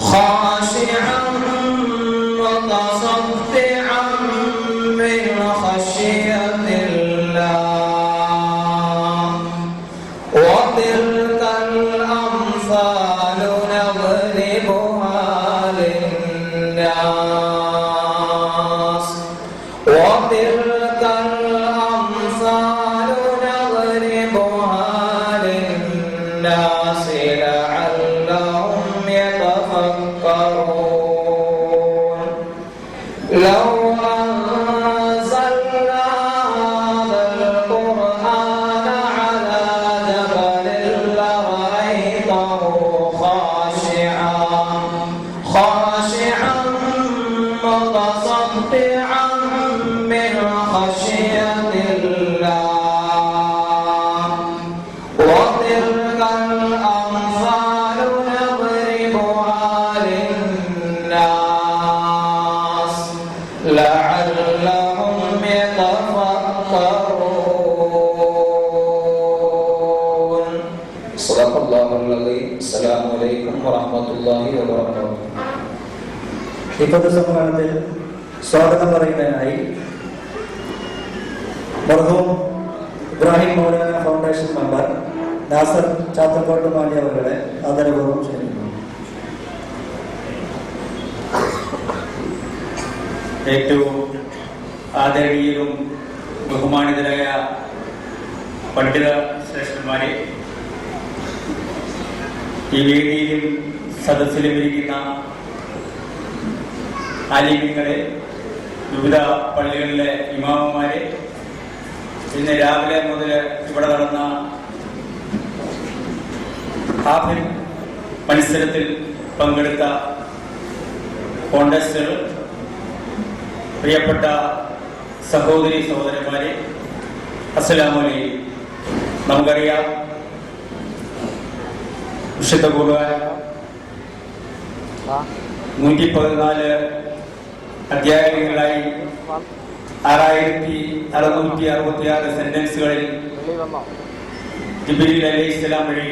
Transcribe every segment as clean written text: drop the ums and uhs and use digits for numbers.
خاشعا متصدعا من خشية الله وتلك الأمثال نضربها للناس وتلك الأمثال نضربها للناس لعلهم يتفكرون لو أنزلنا هذا القرآن على جبل لرأيته خاشعا متصدعا من خشية الله وتلك الأمثال نضربها للناس لعلهم يتفكرون. صدق الله العظيم. السلام عليكم ورحمة الله وبركاته. ഈ പൊതുസമ്മേളനത്തിൽ സ്വാഗതം പറയുന്നതിനായി മർഹൂം ഇബ്രാഹിം മൗലാന ഫൗണ്ടേഷൻ മെമ്പർ നാസർ ചാത്തക്കോട്ട് മാലി അവരുടെ ആദരപൂർവ്വം ക്ഷണിക്കുന്നു. ഏറ്റവും ആദരണീയരും ബഹുമാനിതരായ പണ്ഡിത ശ്രേഷ്ഠന്മാരെ, ഈ വേദിയിലും സദസ്സിലും ഇരിക്കുന്ന ആലിമ്യങ്ങളെ, വിവിധ പള്ളികളിലെ ഇമാമന്മാരെ, ഇന്ന് രാവിലെ മുതൽ ഇവിടെ നടന്ന ഹാഫിൽ മത്സരത്തിൽ പങ്കെടുത്ത കോണ്ടസ്റ്റുകൾ, പ്രിയപ്പെട്ട സഹോദരി സഹോദരന്മാരെ, അസ്സലാമു അലൈക്കും. നമുക്കറിയാം, വിശുദ്ധ ഖുർആൻ 114 അധ്യായങ്ങളായി 6666 സെന്റൻസുകളിൽ ജിബ്രീൽ അലൈഹിസ്സലാം വഴി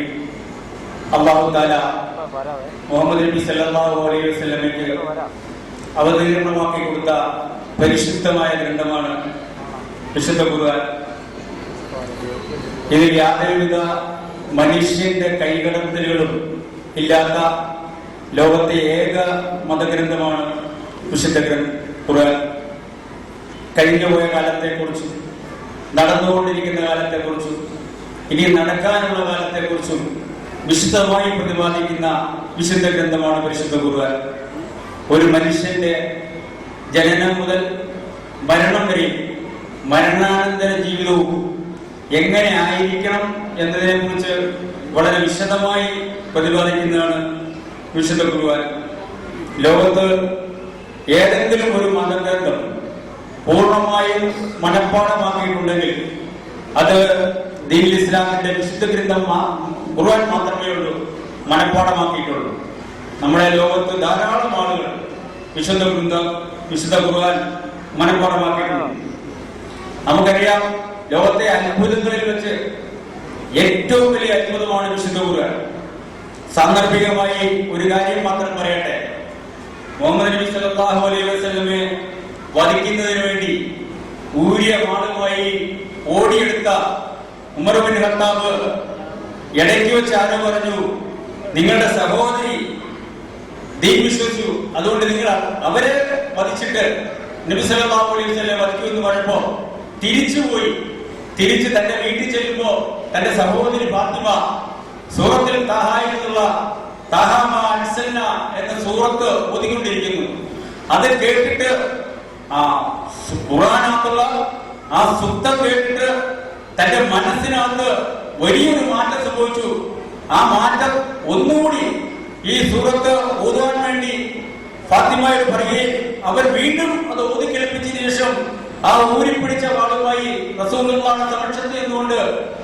അല്ലാഹു തആല മുഹമ്മദ് നബി സല്ലല്ലാഹു അലൈഹി വസല്ലമയ്ക്ക് അവതീർണമാക്കി കൊടുത്ത പരിശുദ്ധമായ ഗ്രന്ഥമാണ് വിശുദ്ധ ഖുർആൻ. ഇതിൽ യാതൊരുവിധ മനുഷ്യന്റെ കൈകടത്തലുകളും ഇല്ലാത്ത ലോകത്തെ ഏക മതഗ്രന്ഥമാണ് വിശുദ്ധ ഖുർആൻ. കഴിഞ്ഞുപോയ കാലത്തെക്കുറിച്ചും നടന്നുകൊണ്ടിരിക്കുന്ന കാലത്തെക്കുറിച്ചും ഇനി നടക്കാനുള്ള കാലത്തെക്കുറിച്ചും വിശദമായി പ്രതിപാദിക്കുന്ന വിശുദ്ധ ഗ്രന്ഥമാണ് പരിശുദ്ധ ഖുർആൻ. ഒരു മനുഷ്യന്റെ ജനനം മുതൽ മരണം വരെ മരണാനന്തര ജീവിതവും എങ്ങനെ ആയിരിക്കണം എന്നതിനെ കുറിച്ച് വളരെ വിശദമായി പ്രതിപാദിക്കുന്നതാണ് വിശുദ്ധ ഖുർആൻ. ലോകത്ത് ഏതെങ്കിലും ഒരു മതഗ്രന്ഥം പൂർണ്ണമായും മനഃപ്പാഠമാക്കിയിട്ടുണ്ടെങ്കിൽ അത് ദീനുൽ ഇസ്ലാമിന്റെ വിശുദ്ധ ഗ്രന്ഥം ഖുർആൻ മാത്രമേ ഉള്ളൂ മനഃപ്പാഠമാക്കിയിട്ടുള്ളൂ. നമ്മുടെ ലോകത്ത് ധാരാളം ആളുകൾ വിശുദ്ധ ഖുർആൻ മനഃപ്പാഠമാക്കിയിട്ടുണ്ട്. നമുക്കറിയാം, ലോകത്തെ അത്ഭുതങ്ങളിൽ വെച്ച് ഏറ്റവും വലിയ അത്ഭുതമാണ് വിശുദ്ധ ഖുർആൻ. സാന്ദർഭികമായി ഒരു കാര്യം മാത്രം പറയട്ടെ. മുഹമ്മദ് നബി സല്ലല്ലാഹു അലൈഹി വസല്ലമയെ വധിക്കുന്നതിന് വേണ്ടി ഊരിയ വാളുമായി ഓടിയെടുത്ത ഉമർ ബിൻ ഖത്താബ് ഇടയ്ക്ക് വെച്ച് ആരോ പറഞ്ഞു, നിങ്ങളുടെ സഹോദരി ദീൻ വിശ്വസിച്ചു, അതുകൊണ്ട് നിങ്ങൾ അവരെ വധിച്ചിട്ട് നബി സല്ലല്ലാഹു അലൈഹി വസല്ലം വധിക്കുമെന്ന് പറഞ്ഞപ്പോ തിരിച്ച് തന്റെ വീട്ടിൽ ചെല്ലുമ്പോ തന്റെ സഹോദരി ഫാത്തിമ സൂറത്തിൽ താഹായിലുള്ള എന്ന സൂറത്ത് ഓതിക്കൊണ്ടിരിക്കുന്നു. അത് കേട്ടിട്ട് ഖുർആനകത്തുള്ള ആ സുത്തം കേട്ടിട്ട് തന്റെ മനസ്സിനകത്ത് വലിയൊരു മാറ്റം സംഭവിച്ചു. ആ മാറ്റം ഒന്നുകൂടി ഈ സൂറത്ത് ഓതുവാൻ വേണ്ടി ഫാത്തിമയോട് പറയുകയും അവർ വീണ്ടും അത് ഓതിക്കേൽപ്പിച്ചതിന് ശേഷം ആ ഊരിപ്പിടിച്ച വാളുമായി റസൂലുള്ളാഹിയുടെ സമക്ഷത്തിൽ നിന്നുകൊണ്ട്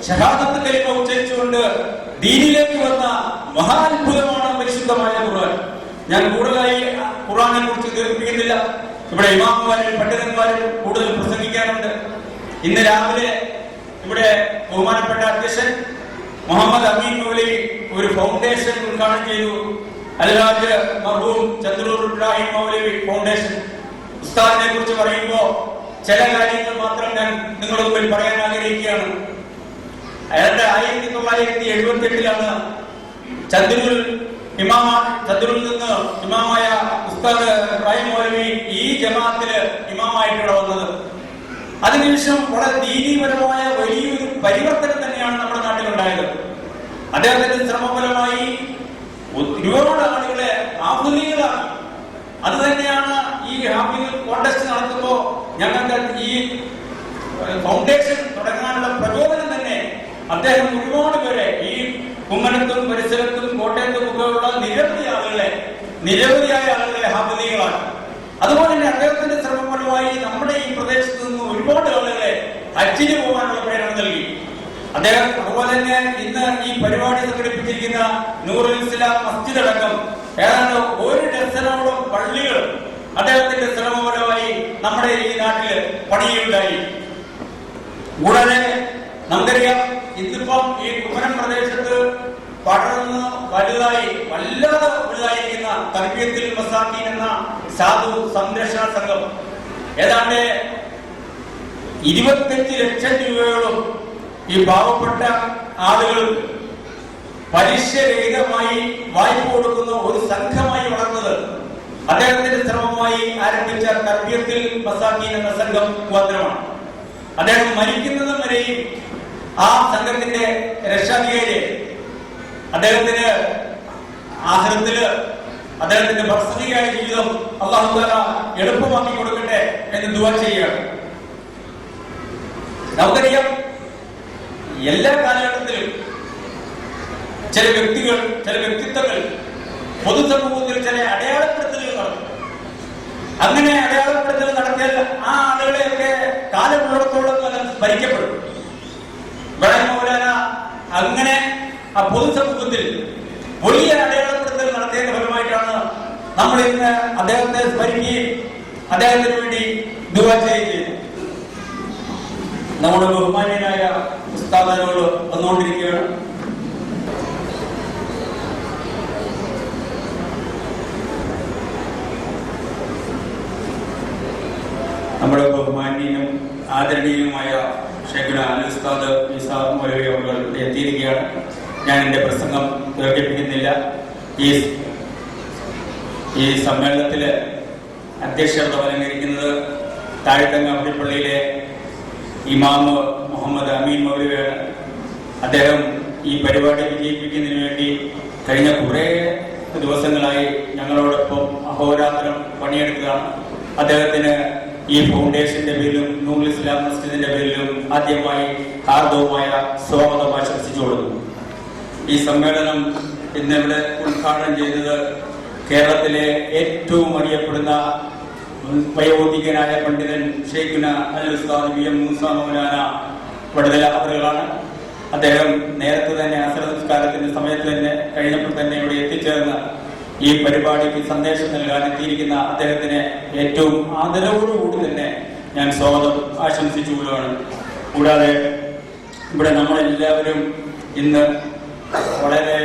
ഷഹാദത്ത് കലിമ ഉച്ചരിച്ചുകൊണ്ട് ദീനിലേക്ക് വന്ന മഹാത്ഭുതമാണ് പരിശുദ്ധമായ ഖുർആൻ. ഞാൻ കൂടുതലായി ഖുർആനെ കുറിച്ച് ദീർഘിപ്പിക്കുന്നില്ല. ഇവിടെ ഇമാമുമാരും പണ്ഡിതന്മാരും കൂടുതൽ പ്രസംഗിക്കാനുണ്ട്. ഇന്ന് രാവിലെ ഇവിടെ ബഹുമാനപ്പെട്ട അധ്യക്ഷൻ മുഹമ്മദ് അമീൻ മൗലവി ഒരു ഫൗണ്ടേഷൻ ഉദ്ഘാടനം ചെയ്തു. അൽഹാജ് മർഹൂം ചന്ദ്രൂർ ഇബ്രാഹിം മൗലവി ഫൗണ്ടേഷൻ. ഉസ്താദിനെ കുറിച്ച് പറയുമ്പോൾ ചില കാര്യങ്ങൾ മാത്രം ഞാൻ നിങ്ങളുടെ മുമ്പിൽ പറയാൻ ആഗ്രഹിക്കുകയാണ്. അയാളുടെ 1978 ചന്ദ്രൂരിൽ നിന്ന് ഇമാമായ ഉസ്താദ് ഇബ്രാഹിം മൗലവി ഈ ജമാഅത്തില് ഇമാമായിട്ടാണ് വന്നത്. അതിനുശേഷം വളരെ ദീനീപരമായ വലിയൊരു പരിവർത്തനം തന്നെയാണ് നമ്മുടെ നാട്ടിലുണ്ടായത്. അദ്ദേഹത്തിന്റെ ശ്രമഫലമായി ഒരുപാട് ആളുകളെ ഹാഫിളുകളാക്കി. അത് തന്നെയാണ് ഈ ഹാഫിൾ കോൺടെസ്റ്റ് നടത്തുമ്പോൾ ഞങ്ങൾക്ക് ഈ ഫൗണ്ടേഷൻ തുടങ്ങാനുള്ള പ്രചോദനം തന്നെ. അദ്ദേഹം ഒരുപാട് പേരെ ഈ കുമ്മനത്തും പരിസരത്തും കോട്ടയത്തും ഒക്കെ ഉള്ള നിരവധിയായ ആളുകളെ ഹാഫിളുകളാക്കി. അതുപോലെ തന്നെ അദ്ദേഹത്തിന്റെ ശ്രമഫലമായി നമ്മുടെ ഈ പ്രദേശത്ത് നിന്ന് ഒരുപാട് ആളുകളെ ഹജ്ജിന് പോകാനുള്ള പ്രേരണ നൽകി അദ്ദേഹം. അതുപോലെ തന്നെ ഇന്ന് ഈ പരിപാടി സംഘടിപ്പിച്ചിരിക്കുന്ന നൂറുൽ ഇസ്ലാം മസ്ജിദ് അടക്കം ഏതാണ്ട് 1 ഡസനോളം പള്ളികൾ അദ്ദേഹത്തിന്റെ ശ്രമഫലമായി നമ്മുടെ ഈ നാട്ടില് പണിയുണ്ടായി. കൂടാതെ നമുക്കറിയാം, ഇന്നിപ്പം ഈ കുമ്മനം പ്രദേശത്ത് പടർന്ന് വല്ലാതെ വലുതായിരിക്കുന്ന തർബിയത്തുൽ മസാക്കീൻ എന്ന സാധു സംരക്ഷണ സംഘം ഏതാണ്ട് 25 ലക്ഷം രൂപയോളം ഈ പാവപ്പെട്ട ആളുകൾ പലിശരഹിതമായി വായ്പ കൊടുക്കുന്ന ഒരു സംഘമായി വളർന്നത് അദ്ദേഹത്തിന്റെ ശ്രമമായി ആരംഭിച്ച തർബിയത്തുൽ മസാക്കീൻ എന്ന സംഘം മുഖാന്തരമാണ്. അദ്ദേഹം മരിക്കുന്നതും വരെയും ആ സംഘത്തിന്റെ രക്ഷാധികാരി അദ്ദേഹത്തിന് ആഖിറത്തില് അദ്ദേഹത്തിന്റെ ഭർസനികമായ ജീവിതം അല്ലാഹു തആല എളുപ്പമാക്കി കൊടുക്കട്ടെ എന്ന് ദുആ ചെയ്യുകയാണ്. നമുക്കറിയാം, എല്ലാ കാലഘട്ടത്തിലും ചില വ്യക്തിത്വങ്ങൾ പൊതുസമൂഹത്തിൽ ചില അടയാളപ്പെടുത്തലുകൾ നടത്തും. അങ്ങനെ അടയാളപ്പെടുത്തൽ നടത്തിയാൽ ആ ആളുകളെയൊക്കെ കാലമുള്ളിടത്തോളം ഭരിക്കപ്പെടും. ഇബ്രാഹിം മൗലാന അങ്ങനെ ആ പൊതുസമൂഹത്തിൽ വലിയ അടയാളപ്പെടുത്തൽ നടത്തിയതിന്റെ ഫലമായിട്ടാണ് നമ്മൾ ഇന്ന് അദ്ദേഹത്തെ സ്മരിക്കുകയും അദ്ദേഹത്തിന് വേണ്ടി ദുആ ചെയ്യുകയും. നമ്മുടെ ബഹുമാന്യനായ ഉസ്താദിനോട് വന്നുകൊണ്ടിരിക്കുകയാണ്. നമ്മുടെ ബഹുമാന്യനും ആദരണീയനുമായ ഷെയ്ഖുന അൽ ഉസ്താദ് ഈസാ മൗലവി അവർ എത്തിയിരിക്കുകയാണ്. ഞാൻ എൻ്റെ പ്രസംഗം ദീർഘിപ്പിക്കുന്നില്ല. ഈ സമ്മേളനത്തില് അധ്യക്ഷത അലങ്കരിക്കുന്നത് താഴത്തങ്ങ അമ്പലപ്പള്ളിയിലെ ഇമാമ് മുഹമ്മദ് അമീൻ മൗലവിയാണ്. അദ്ദേഹം ഈ പരിപാടി വിജയിപ്പിക്കുന്നതിന് വേണ്ടി കഴിഞ്ഞ കുറേ ദിവസങ്ങളായി ഞങ്ങളോടൊപ്പം അഹോരാത്രം പണിയെടുത്തതാണ്. അദ്ദേഹത്തിന് ഈ ഫൗണ്ടേഷന്റെ പേരിലും നൂറുൽ ഇസ്ലാം മസ്ജിദിന്റെ പേരിലും ആദ്യമായി ഹാർദവുമായ സ്വാഗതം ആശംസിച്ചു കൊടുക്കുന്നു. ഈ സമ്മേളനം ഇന്നിവിടെ ഉദ്ഘാടനം ചെയ്തത് കേരളത്തിലെ ഏറ്റവും അറിയപ്പെടുന്ന വയോധികനായ പണ്ഡിതൻ ഷെയ്ഖുന അൽ ഉസ്താദ് വി എം മൂസ മൗലാന വടുതല അവറുകളാണ്. അദ്ദേഹം നേരത്തെ തന്നെ അസർ നിസ്കാരത്തിന്റെ സമയത്ത് തന്നെ കഴിഞ്ഞപ്പോൾ തന്നെ ഇവിടെ എത്തിച്ചേർന്ന് ഈ പരിപാടിക്ക് സന്ദേശം നൽകാൻ എത്തിയിരിക്കുന്ന അദ്ദേഹത്തിന് ഏറ്റവും ആദരവോടുകൂടി തന്നെ ഞാൻ സ്വാഗതം ആശംസിച്ചുകൊള്ളുകയാണ്. കൂടാതെ ഇവിടെ നമ്മളെല്ലാവരും ഇന്ന് വളരെ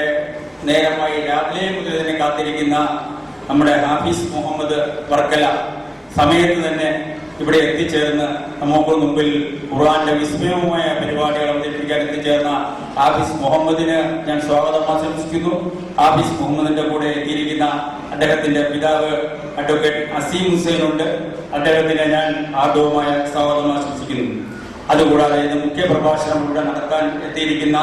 നേരമായി രാവിലെ മുതൽ തന്നെ കാത്തിരിക്കുന്ന നമ്മുടെ ഹാഫിസ് മുഹമ്മദ് വർക്കല സമയത്ത് തന്നെ ഇവിടെ എത്തിച്ചേർന്ന് നമുക്ക് മുമ്പിൽ ഖുർആന്റെ വിസ്മയവുമായ പരിപാടികൾ അവതരിപ്പിക്കാൻ എത്തിച്ചേർന്ന ഹാഫിസ് മുഹമ്മദിന് ഞാൻ സ്വാഗതം ആശംസിക്കുന്നു. ഹാഫിസ് മുഹമ്മദിന്റെ കൂടെ എത്തിയിരിക്കുന്ന അദ്ദേഹത്തിന്റെ പിതാവ് അഡ്വക്കേറ്റ് അസീം ഹുസൈൻ ഉണ്ട്. അദ്ദേഹത്തിന് ഞാൻ ആദരവുമായ സ്വാഗതം ആശംസിക്കുന്നു. അതുകൂടാതെ ഇന്ന് മുഖ്യ പ്രഭാഷണം ഇവിടെ നടത്താൻ എത്തിയിരിക്കുന്ന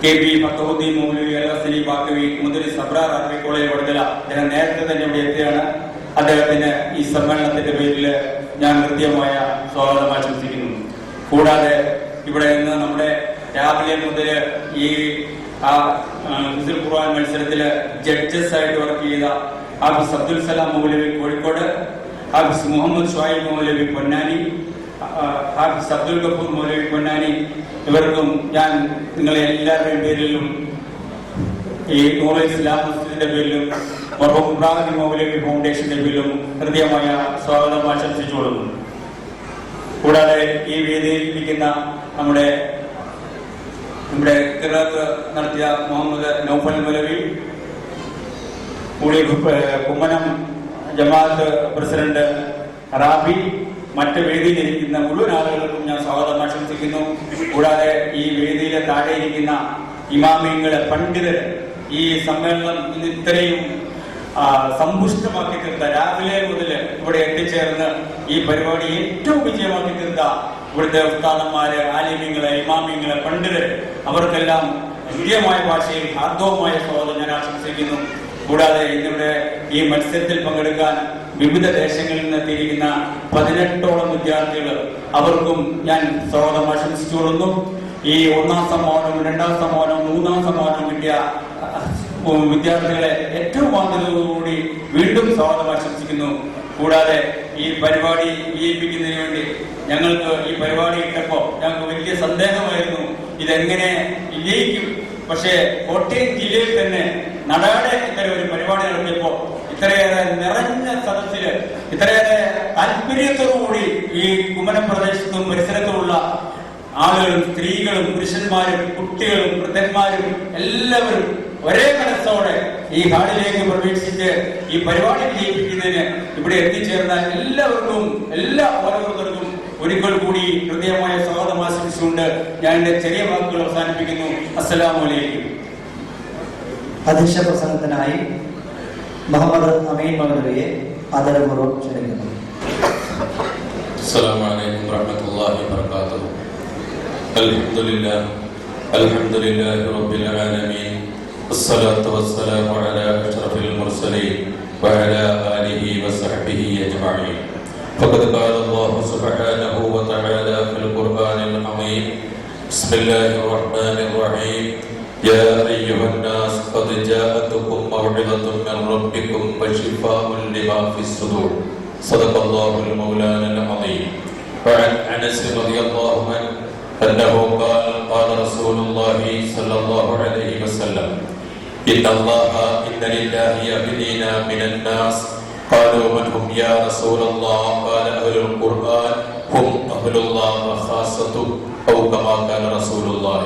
KP ഫത്തഹുദ്ദീൻ മൗലവി അൽ-ഹസനി ബാക്കവി മുദരിസ് അബ്രാർ അറബി കോളേജ് വടുതല, അദ്ദേഹം നേരത്തെ തന്നെ ഇവിടെ എത്തിയാണ്. അദ്ദേഹത്തിന് ഈ സമ്മേളനത്തിന്റെ പേരിൽ ഞാൻ കൃത്യമായ സ്വാഗതം ആശംസിക്കുന്നു. കൂടാതെ ഇവിടെ നിന്ന് നമ്മുടെ രാവിലെ മുതൽ ഈ ഹിഫ്ദുൽ ഖുർആൻ മത്സരത്തില് ജഡ്ജസ് ആയിട്ട് വർക്ക് ചെയ്ത ഹാഫിസ് അബ്ദുൽ സലാം മൗലവി കോഴിക്കോട്, ഹാഫിസ് മുഹമ്മദ് ഷുഐബ് മൗലവി പൊന്നാനി, ഹാഫിസ് അബ്ദുൽ ഗഫൂർ മൗലവി പൊന്നാനി, ഇവർക്കും ഞാൻ നിങ്ങളെ എല്ലാവരുടെയും പേരിലും ഈ നൂറുൽ ഇസ്ലാം മസ്ജിദിന്റെ പേരിലും മർഹൂം ഇബ്രാഹിം മൗലവി ഫൗണ്ടേഷന്റെ പേരിലും ഹൃദ്യമായ സ്വാഗതം ആശംസിച്ചു കൊടുക്കുന്നു. കൂടാതെ ഈ വേദിയിൽ ഇരിക്കുന്ന നമ്മുടെ നമ്മുടെ ഖിറാത്ത് നടത്തിയ മുഹമ്മദ് നൗഫൽ മൗലവി, കുമ്മനം ജമാഅത്ത് പ്രസിഡന്റ് റാബി, മറ്റ് വേദിയിലിരിക്കുന്ന മുഴുവൻ ആളുകൾക്കും ഞാൻ സ്വാഗതം ആശംസിക്കുന്നു. കൂടാതെ ഈ വേദിയിലെ താഴെ ഇരിക്കുന്ന ഇമാമിങ്ങളെ, പണ്ഡിതര്, ഈ സമ്മേളനം ഇന്ന് ഇത്രയും സമ്പുഷ്ടമാക്കി തീർത്ത, രാവിലെ മുതൽ ഇവിടെ എത്തിച്ചേർന്ന് ഈ പരിപാടി ഏറ്റവും വിജയമാക്കി തീർത്ത ഇവിടുത്തെ ഉസ്താദന്മാര്, ആലിമ്യങ്ങളെ, ഇമാമിങ്ങളെ, പണ്ഡിതര്, അവർക്കെല്ലാം ധൈര്യമായ ഭാഷയിൽ ഹാർദവുമായ സ്വാഗതം ഞാൻ ആശംസിക്കുന്നു. കൂടാതെ ഇന്നിവിടെ ഈ മത്സരത്തിൽ പങ്കെടുക്കാൻ വിവിധ ദേശങ്ങളിൽ നിന്ന് എത്തിയിരിക്കുന്ന 18ഓളം വിദ്യാർത്ഥികൾ, അവർക്കും ഞാൻ സ്വാഗതം ആശംസിച്ചുകൊള്ളുന്നു. ഈ 1ാം സമ്മാനവും 2ാം സമ്മാനവും 3ാം സമ്മാനവും കിട്ടിയ വിദ്യാർത്ഥികളെ ഏറ്റവും ആദരവോടുകൂടി വീണ്ടും സ്വാഗതം ആശംസിക്കുന്നു. കൂടാതെ ഈ പരിപാടി വിജയിപ്പിക്കുന്നതിന് വേണ്ടി ഞങ്ങൾക്ക് ഈ പരിപാടി ഇട്ടപ്പോൾ ഞങ്ങൾക്ക് വലിയ സന്ദേഹമായിരുന്നു, ഇതെങ്ങനെ വിജയിക്കും. പക്ഷേ കോട്ടയം ജില്ലയിൽ തന്നെ നടാടെ ഇത്തരം ഒരു പരിപാടി നടത്തിയപ്പോൾ ഇത്രയേറെ നിറഞ്ഞ സദസ്സില് ഇത്രയേറെ താല്പര്യത്തോടുകൂടി ഈ കുമ്മനം പ്രദേശത്തും പരിസരത്തുമുള്ള ആളുകളും സ്ത്രീകളും പുരുഷന്മാരും കുട്ടികളും വൃദ്ധന്മാരും എല്ലാവരും ഒരേ മനസ്സോടെ ഈ ഹാളിലേക്ക് പ്രവേശിച്ച് ഈ പരിപാടി വിജയിപ്പിക്കുന്നതിന് ഇവിടെ എത്തിച്ചേർന്ന എല്ലാവർക്കും ഓരോരുത്തർക്കും ഒരിക്കൽ കൂടി ഹൃദയമായ സ്വാഗതം ആശംസിച്ചുകൊണ്ട് ഞാൻ എന്റെ ചെറിയ വാക്കുകൾ അവസാനിപ്പിക്കുന്നു. അസ്സലാമു അലൈക്കും. അധ്യക്ഷ പ്രസംഗത്തിനായി മുഹമ്മദ് അമീൻ മൗലവിയെ ആദരപൂർവ്വം ക്ഷണിക്കുന്നു. അസ്സലാമു അലൈക്കും വറഹ്മത്തുള്ളാഹി വബറകാതുഹു. അൽഹംദുലില്ലാഹി റബ്ബിൽ ആലമീൻ. വസ്സലാത്തു വസ്സലാമു അലാ അഷ്റഫിൽ മുർസലീൻ വഅലാ ആലിഹി വസഹ്ബിഹി അജ്മഈൻ. ഫഖദ് ഖാല അല്ലാഹു സുബ്ഹാനഹു വതആല ഫിൽ ഖുർആനിൽ അളീം. ബിസ്മില്ലാഹിർ റഹ്മാനിർ റഹീം. യാ അയ്യുഹന്നാസ് ഖദ് ജാഅതുകും മൗഇദത്തും മിർ റബ്ബികും വശിഫാഉൻ ലിമാ ഫിസ് സുദൂർ. സദഖല്ലാഹുൽ മൗലാനൽ അളീം. വഅൻ അനസ് റളിയല്ലാഹു അൻഹു أنه قال رسول الله صلى الله عليه وسلم إن لله عبيدين من الناس قالوا من هم يا رسول الله قال أهل القرآن هم أهل الله وخاصته أو كما قال رسول الله.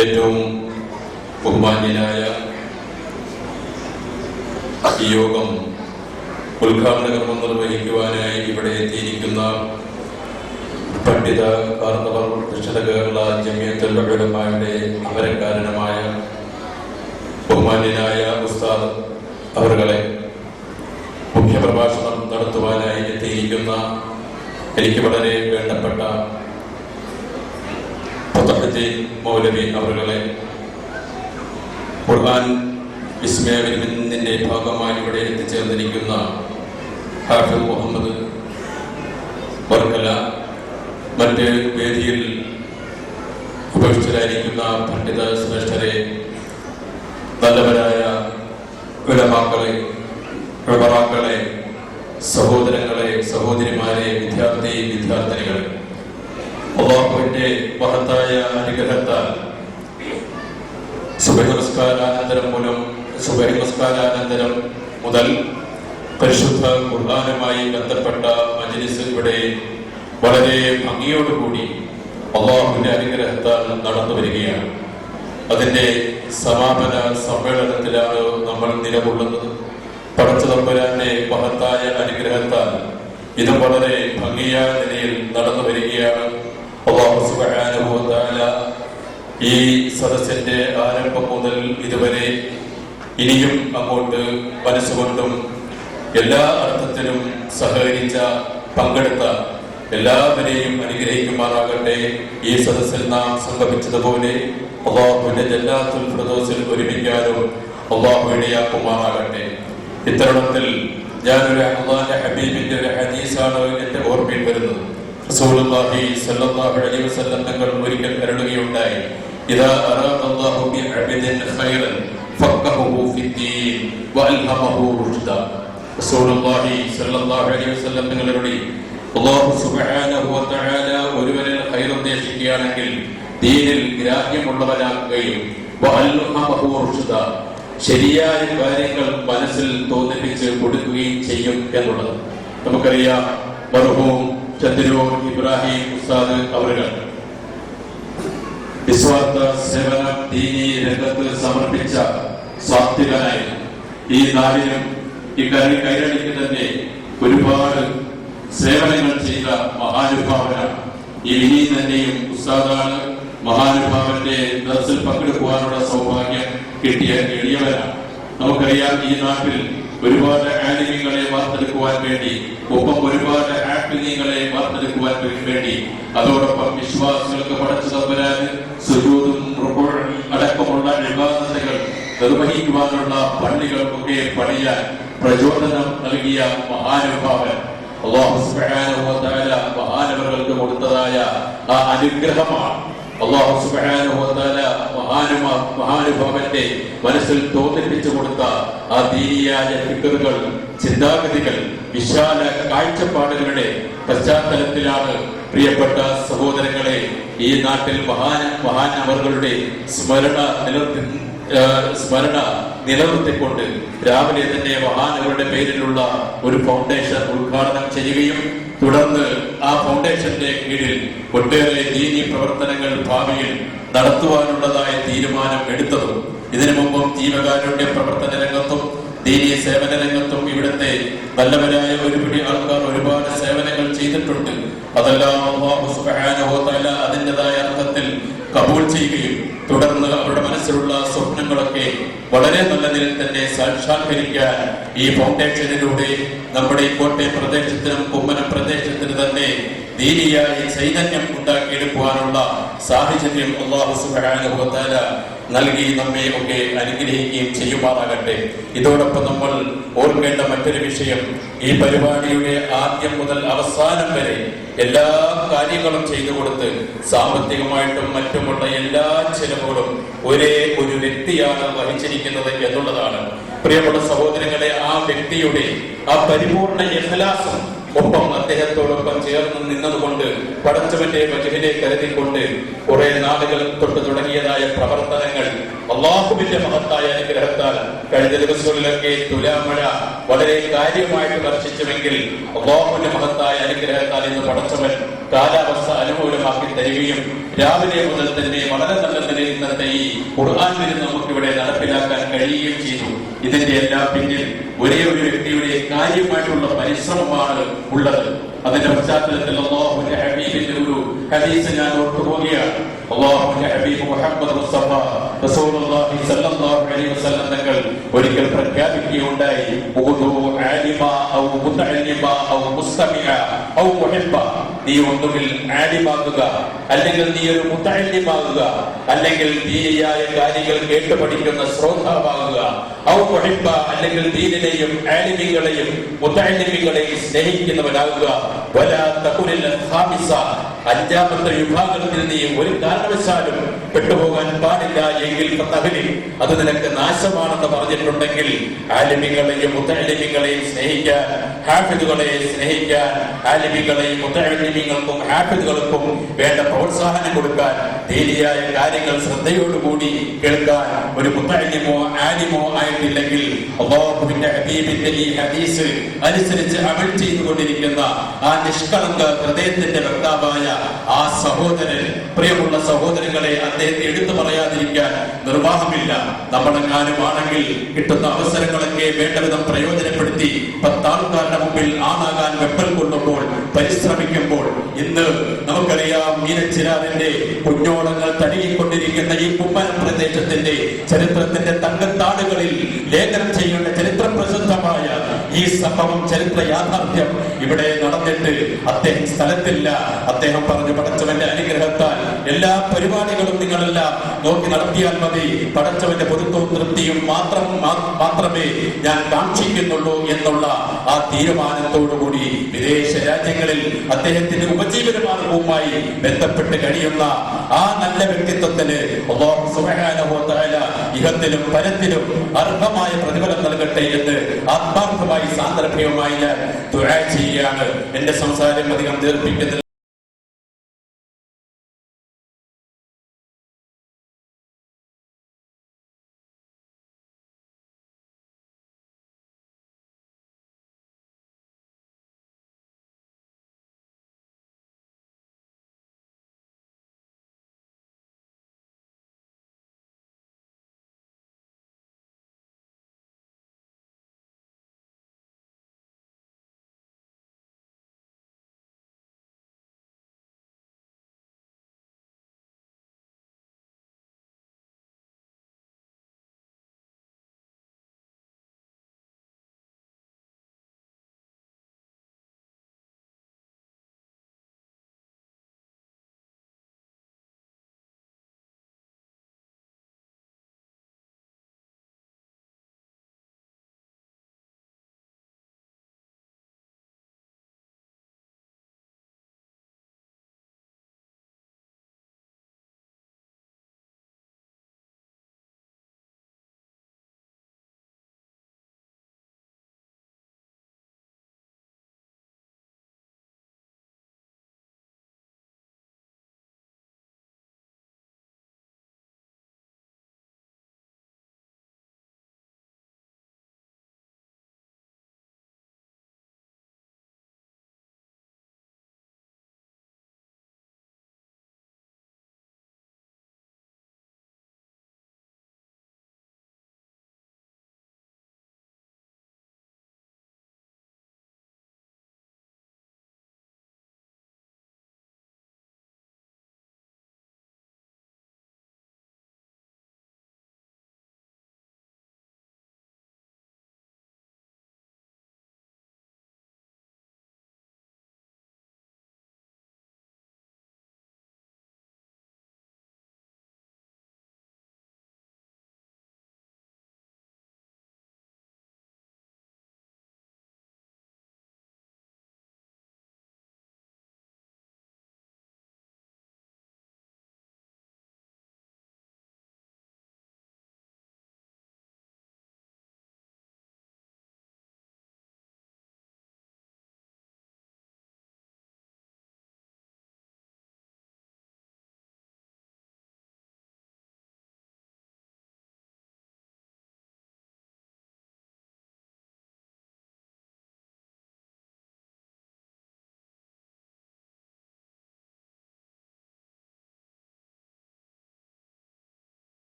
ഏറ്റവും ബഹുമാന്യനായ ഈ യോഗം ഉദ്ഘാടന കർമ്മം നിർവഹിക്കുവാനായി ഇവിടെ എത്തിയിരിക്കുന്ന പണ്ഡിത കാർന്നവർ, ദക്ഷിണ കേരള ജമിയത്തുൽ ഉലമായുടെ അമരക്കാരനുമായ ബഹുമാന്യനായ ഉസ്താദ് അവരുടെ മുഖ്യപ്രഭാഷണം നടത്തുവാനായി എത്തിയിരിക്കുന്ന എനിക്ക് വളരെ വേണ്ടപ്പെട്ട ഫതഹുദ്ദീൻ മൗലവി അവരുടെ ഖുർആൻ വിസ്മയവിരുന്നിന്റെ ഭാഗമായി ഇവിടെ എത്തിച്ചേർന്നിരിക്കുന്ന ഹാഫിദ് മുഹമ്മദ് വർക്കല, മറ്റ് വേദിയിൽ ഉപേക്ഷിതരായിരിക്കുന്ന പണ്ഡിത ശ്രേഷ്ഠരെ, നല്ലവരായ ഉലമാക്കളെ, ഉമറാക്കളെ, സഹോദരങ്ങളെ, സഹോദരിമാരെ, വിദ്യാർത്ഥിനികളെ, അല്ലാഹുവിന്റെ മഹത്തായ അനുഗ്രഹത്താൽ സുബഹി നമസ്കാരാനന്തരം മുതൽ പരിശുദ്ധ ഖുർആനുമായി ബന്ധപ്പെട്ട മജ്ലിസ് ഇവിടെ വളരെ ഭംഗിയോടുകൂടി അല്ലാഹുവിന്റെ അനുഗ്രഹത്താൽ നടന്നു വരികയാണ്. അതിന്റെ സമാപന സമ്മേളനത്തിലാണ് നമ്മൾ നിലകൊള്ളുന്നത്. പടച്ച തമ്പുരാന്റെ മഹത്തായ അനുഗ്രഹത്താൽ ഇത് വളരെ ഭംഗിയായ നിലയിൽ നടന്നു വരികയാണ്. അല്ലാഹു സുബ്ഹാനഹു വ തആല ഈ സദസ്സിന്റെ ആരംഭം മുതൽ ഇതുവരെ ഇനിയും അങ്ങോട്ട് മനസ്സുകൊണ്ടും എല്ലാ അർത്ഥത്തിലും സഹകരിച്ച, പങ്കെടുത്ത എല്ലാവരെയും അനുഗ്രഹിക്കുമാറാകട്ടെ. ഈ സദസ്സിൽ നാം സംഗമിച്ചതുപോലെ അല്ലാഹുവിന്റെ ജന്നാത്തുൽ ഫിർദൗസിൽ ഒരുമിക്കാനും അല്ലാഹു ഇടയാക്കുമാറാകട്ടെ. ഇത്തരുണത്തിൽ ഞാനൊരു അല്ലാഹുവിന്റെ ഹബീബിന്റെ ഒരു ഹദീസാണ് എന്റെ ഓർമ്മയിൽ വരുന്നത്. റസൂലുള്ളാഹി സ്വല്ലല്ലാഹു അലൈഹി വസല്ലം തങ്ങൾ ഒരിക്കൽ അരുളുകയുണ്ടായി, ഇദാ അറാദല്ലാഹു ബിഅബ്ദിൻ ഖൈറൻ ഫഖഹുഹു ഫിദ്ദീൻ വഅൽഹമഹു റുഷ്ദ. റസൂലുള്ളാഹി സ്വല്ലല്ലാഹു അലൈഹി വസല്ലം തങ്ങളുടെ അല്ലാഹു സുബ്ഹാനഹു വ തആല ഒരുവരിൽ ഖൈർ ഉദ്ദേശിക്കുകയാണെങ്കിൽ ദീനിൽ ഗ്രാഹ്യമുള്ളവനാക്കുകയും വഅൽഹമഹു റുഷ്ദ, ശരിയായ കാര്യങ്ങൾ മനസ്സിൽ തോന്നിപ്പിച്ച് കൊടുക്കുകയും ചെയ്യും എന്നുള്ളത് നമുക്കറിയാം. മർഹൂം ചന്ദ്രൂർ ഇബ്രാഹിം ഉസ്താദ് അവர்கள் നിസ്വാർത്ഥ സേവനം ദീനീ രംഗത്ത് സമർപ്പിച്ച സ്വാത്വികനായി ഈ നാടിനും ഈ കൈരളിക്ക് തന്നെ ഒരുപാട് സേവനങ്ങൾ ചെയ്ത മഹാനുഭാവനാണ്. ഈ ഇനി തന്നെയും ഉസ്താദാണ്. മഹാനുഭാവന്റെ ദർസിൽ പങ്കെടുക്കുവാനുള്ള സൗഭാഗ്യം കിട്ടിയ എളിയവരാണ്. നമുക്കറിയാം, ഈ നാട്ടിൽ ഒരുപാട് ആലിമീങ്ങളെ വാർത്തെടുക്കുവാൻ വേണ്ടി, ഒപ്പം ഒരുപാട് ആത്മീയങ്ങളെ വാർത്തെടുക്കുവാൻ വേണ്ടി, അതോടൊപ്പം വിശ്വാസികൾക്ക് പടച്ചു തമ്പുരാന് സുജൂദും റുകൂഉം അടക്കമുള്ള ഇബാദത്തുകൾ നിർവഹിക്കുവാനുള്ള പള്ളികൾക്കൊക്കെ പണിയാൻ പ്രചോദനം നൽകിയ മഹാനുഭാവൻ അല്ലാഹു സുബ്ഹാനഹു വ തആല മഹാനവർക്ക് കൊടുത്തതായ ആ അനുഗ്രഹമാണ്. അല്ലാഹു സുബ്ഹാനഹു വ തആല മഹാനുഭാവന്റെ മനസ്സിൽ തോന്നിപ്പിച്ചു കൊടുത്ത ആ ദീനിയായ ഫിക്റുകൾ, ചിന്താഗതികൾ, വിശാല കാഴ്ചപ്പാടുകളുടെ പശ്ചാത്തലത്തിലാണ് പ്രിയപ്പെട്ട സഹോദരങ്ങളെ ഈ നാട്ടിൽ മഹാനവറുകളുടെ സ്മരണ നിലനിർത്തിക്കൊണ്ട് രാവിലെ തന്നെ മഹാനവറുടെ പേരിലുള്ള ഒരു ഫൗണ്ടേഷൻ ഉദ്ഘാടനം ചെയ്യുകയും തുടർന്ന് ആ ഫൗണ്ടേഷന്റെ കീഴിൽ ഒട്ടേറെ ദീനീ പ്രവർത്തനങ്ങൾ ഭാവിയിൽ നടത്തുവാനുള്ളതായ തീരുമാനം എടുത്തതും, ഇതിനു മുമ്പും ജീവകാരുണ്യ പ്രവർത്തന രംഗത്തും ദീനീ സേവന രംഗത്തും ഇവിടുത്തെ നല്ലവരായ ഒരുപിടി ആൾക്കാർ ഒരുപാട് സേവനങ്ങൾ ചെയ്തിട്ടുണ്ട്. അതെല്ലാം അല്ലാഹു സുബ്ഹാനഹു വ തആല അതിൻ്റെതായ അർത്ഥത്തിൽ കബൂൽ ചെയ്യുകയും തുടർന്ന് അവരുടെ മനസ്സിലുള്ള സ്വപ്നങ്ങളൊക്കെ വളരെ നല്ല നിലയിൽ തന്നെ സാക്ഷാത്കരിക്കാൻ ഈ ഫൗണ്ടേഷനിലൂടെ നമ്മുടെ ഈ കോട്ടയം പ്രദേശത്തിനും കുമ്മനം പ്രദേശത്തിന് തന്നെ ദീനിയായി ചൈതന്യം ഉണ്ടാക്കിയെടുക്കുവാനുള്ള സാഹചര്യം അല്ലാഹു സുബ്ഹാനഹു വ തആല നൽകി നമ്മെ ഒക്കെ അനുഗ്രഹിക്കുകയും ചെയ്യുമാറാകട്ടെ. ഇതോടൊപ്പം നമ്മൾ ഓർക്കേണ്ട മറ്റൊരു വിഷയം, ഈ പരിപാടിയുടെ ആദ്യം മുതൽ അവസാനം വരെ എല്ലാ കാര്യങ്ങളും ചെയ്തു കൊടുത്ത് സാമ്പത്തികമായിട്ടും മറ്റുമുള്ള എല്ലാ ചെലവുകളും ഒരേ ഒരു വ്യക്തിയാണ് വഹിച്ചിരിക്കുന്നത് എന്നുള്ളതാണ്. പ്രിയപ്പെട്ട സഹോദരങ്ങളെ, ആ വ്യക്തിയുടെ ആ പരിപൂർണ ഇഖ്ലാസും ഒപ്പം അദ്ദേഹത്തോടൊപ്പം ചേർന്ന് നിന്നതുകൊണ്ട് പടച്ചവന്റെ വജഹിനെ കരുതിക്കൊണ്ട് കുറെ നാളുകൾ തൊട്ട് തുടങ്ങിയതായ പ്രവർത്തനങ്ങൾ അല്ലാഹുവിന്റെ മഹത്തായ അനുഗ്രഹത്താൽ കഴിഞ്ഞ ദിവസങ്ങളിലൊക്കെ തുലാമഴ വളരെ കാര്യമായിട്ട് വർഷിച്ചുവെങ്കിൽ അല്ലാഹുവിന്റെ മഹത്തായ അനുഗ്രഹത്താൽ ഇന്ന് പടച്ചവൻ കാലാവസ്ഥ അനുകൂലമാക്കി തരികയും രാവിലെ മുതൽ തന്നെ വളരെ നല്ല നിലയിൽ തന്നെ ഈ ഖുർആൻ വിരുന്ന് നമുക്കിവിടെ നടപ്പിലാക്കാൻ കഴിയുകയും ചെയ്തു. ഇതിന്റെ എല്ലാം പിന്നിൽ ഒരേ ഒരു വ്യക്തിയുടെ കാര്യമായിട്ടുള്ള പരിശ്രമമാണ് ഉള്ളത്. അതിന്റെ പശ്ചാത്തലത്തിൽ അല്ലാഹുവിന്റെ ഹബീബിന്റെ ഒരു ഹദീസ് ഞാൻ ഓർത്തുപോവുകയാണ്. അല്ലാഹുവിന്റെ ഹബീബ് മുഹമ്മദ് മുസ്തഫ റസൂലുള്ളാഹി സ്വല്ലല്ലാഹു അലൈഹി വസല്ലം തങ്ങൾ ഒരിക്കൽ പ്രഖ്യാപിക്കുകയുണ്ടായി, ആലിമ ഔ മുതഅല്ലിമ ഔ മുസ്തമിഅ ഔ മുഹിബ്ബ, നീ ഒന്നുകിൽ ആലിമാകുക, അല്ലെങ്കിൽ നീ ഒരു മുതഅല്ലിമാകുക, അല്ലെങ്കിൽ ദീനിയായ കാര്യങ്ങൾ കേട്ടു പഠിക്കുന്ന ശ്രോതാവാകുക, ഔ മുഹിബ്ബ, അല്ലെങ്കിൽ ദീനിനെയും ആലിമീങ്ങളെയും മുതഅല്ലിമീങ്ങളെയും സ്നേഹിക്കുന്നവനാകുക, വലാ തകുനിൽ ഖാമിസ, അഞ്ചാമത്തെ വിഭാഗത്തിൽ നീ ഒരു കാരണവശാലും പെട്ടുപോകാൻ പാടില്ല എങ്കിൽ അത് നിനക്ക് നാശമാണെന്ന് പറഞ്ഞിട്ടുണ്ടെങ്കിൽ ആലിമീങ്ങളെയും മുതഅല്ലിമീങ്ങളെയും സ്നേഹിക്കാൻ, ഹാഫിദുകളെ സ്നേഹിക്കാൻ, ആലിമീങ്ങളെയും മുതഅല്ലിമീങ്ങൾക്കും ഹാഫിദുകൾക്കും വേണ്ട പ്രോത്സാഹനം കൊടുക്കാൻ, ദീനിയായ കാര്യങ്ങൾ ശ്രദ്ധയോടുകൂടി കേൾക്കാൻ ഒരു മുതഅല്ലിമോ ആലിമോ ആയിട്ടില്ലെങ്കിൽ അല്ലാഹുവിന്റെ ഹബീബിന്റെ ഈ ഹദീസ് അനുസരിച്ച് അമൽ ചെയ്തുകൊണ്ടിരിക്കുന്ന ആ നിഷ്കളങ്ക ഹൃദയത്തിന്റെ വക്താവായ ആ സഹോദരൻ, പ്രിയമുള്ള സഹോദരങ്ങളെ, അദ്ദേഹത്തെ എടുത്തു പറയാതിരിക്കാൻ നിർവാഹമില്ല. നമ്മളെങ്ങാനുമാണെങ്കിൽ കിട്ടുന്ന അവസരങ്ങളൊക്കെ വേണ്ടവിധം പ്രയോജനപ്പെടുത്തി 10 ആൾക്കാരുടെ മുമ്പിൽ ആണാകാൻ വെപ്പൽ കൊള്ളുമ്പോൾ പരിശ്രമിക്കുമ്പോൾ, ഇന്ന് നമുക്കറിയാം മീനച്ചിരാറിന്റെ കുഞ്ഞോളങ്ങൾ തഴുകിക്കൊണ്ടിരിക്കുന്ന ഈ കുമ്മനം പ്രദേശത്തിന്റെ ചരിത്രത്തിന്റെ തങ്കത്താടുകളിൽ ലേഖനം ചെയ്യേണ്ട ചരിത്ര പ്രസിദ്ധമായ ഈ സംഭവം, ചരിത്ര യാഥാർത്ഥ്യം ഇവിടെ നടന്നിട്ട് അദ്ദേഹം സ്ഥലത്തില്ല. അദ്ദേഹം പറഞ്ഞു, പടച്ചവന്റെ അനുഗ്രഹത്താൽ എല്ലാ പരിപാടികളും നിങ്ങളെല്ലാം നോക്കി നടത്തിയാൽ മതി, പടച്ചവന്റെ പൊരുത്തവും തൃപ്തിയും മാത്രമേ ഞാൻ കാക്ഷിക്കുന്നുള്ളൂ എന്നുള്ള ആ തീരുമാനത്തോടുകൂടി വിദേശ രാജ്യങ്ങളിൽ അദ്ദേഹത്തിന്റെ ഉപജീവനമാർഗവുമായി ബന്ധപ്പെട്ട് കഴിയുന്ന ആ നല്ല വ്യക്തിത്വത്തിന് അല്ലാഹു സുബ്ഹാനഹു വ തആല ഇഹത്തിലും പരത്തിലും അർഹമായ പ്രതിഫലം നൽകട്ടെ എന്ന് ആത്മാർത്ഥമായി സാന്ദർഭികമായി ഞാൻ ദുആ ചെയ്യുകയാണ്. എന്റെ സംസാരം അധികം ദീർഘിപ്പിക്കുന്നില്ല.